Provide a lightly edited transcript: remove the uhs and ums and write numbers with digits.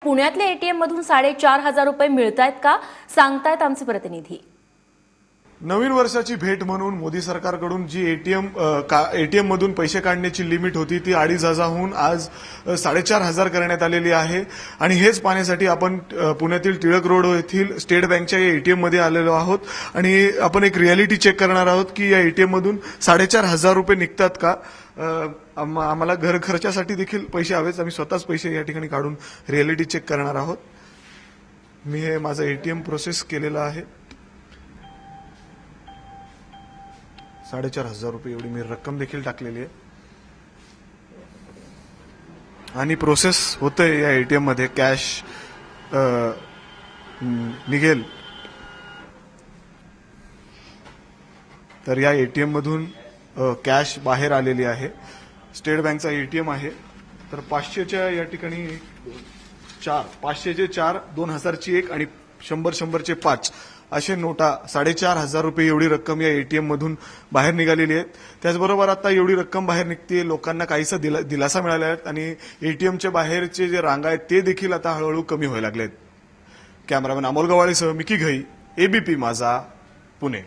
पुण्यातल्या एटीएम मधून 4,500 रुपये मिळतायत का, सांगतायत आमचे प्रतिनिधी। नवीन वर्षाची भेट म्हणून मोदी सरकारकडून जी एटीएम मधून पैसे काढण्याची लिमिट होती ती 2,500हून आज 4,500 करण्यात आलेली आहे। आणि हेच पाहण्यासाठी आपण पुण्यातील टिळक रोड येथील स्टेट बँकच्या या एटीएम मध्ये आलेलो आहोत आणि आपण एक रियालिटी चेक करणार आहोत की या एटीएम मधून 4,500 रुपये निघतात का। आम्हाला घर खर्चासाठी देखील पैसे हवेच, आम्ही स्वतःच पैसे या ठिकाणी काढून रियालिटी चेक करणार आहोत। मी हे माझं एटीएम प्रोसेस केलेलं आहे। 4,500 रुपये एवढी मी रक्कम देखील टाकलेली आहे आणि प्रोसेस होतंय या एटीएम मध्ये। कॅश निघेल तर या एटीएम मधून कॅश बाहेर आलेली आहे। स्टेट बँकचा एटीएम आहे। तर 500च्या या ठिकाणी 500चे 4, 2,000ची 1 आणि 100चे 5 असे नोटा 4,500 रुपये एवढी रक्कम या एटीएम मधून बाहेर निघालेली आहे। त्याचबरोबर आता एवढी रक्कम बाहेर निघते, लोकांना काहीसा दिलासा मिळाला आहे आणि एटीएमच्या बाहेरचे जे रांगा आहेत ते देखील आता हळूहळू कमी व्हायला लागले आहेत। कॅमेरामॅन अमोल गवाळेसह मिकी घई, एबीपी माझा, पुणे।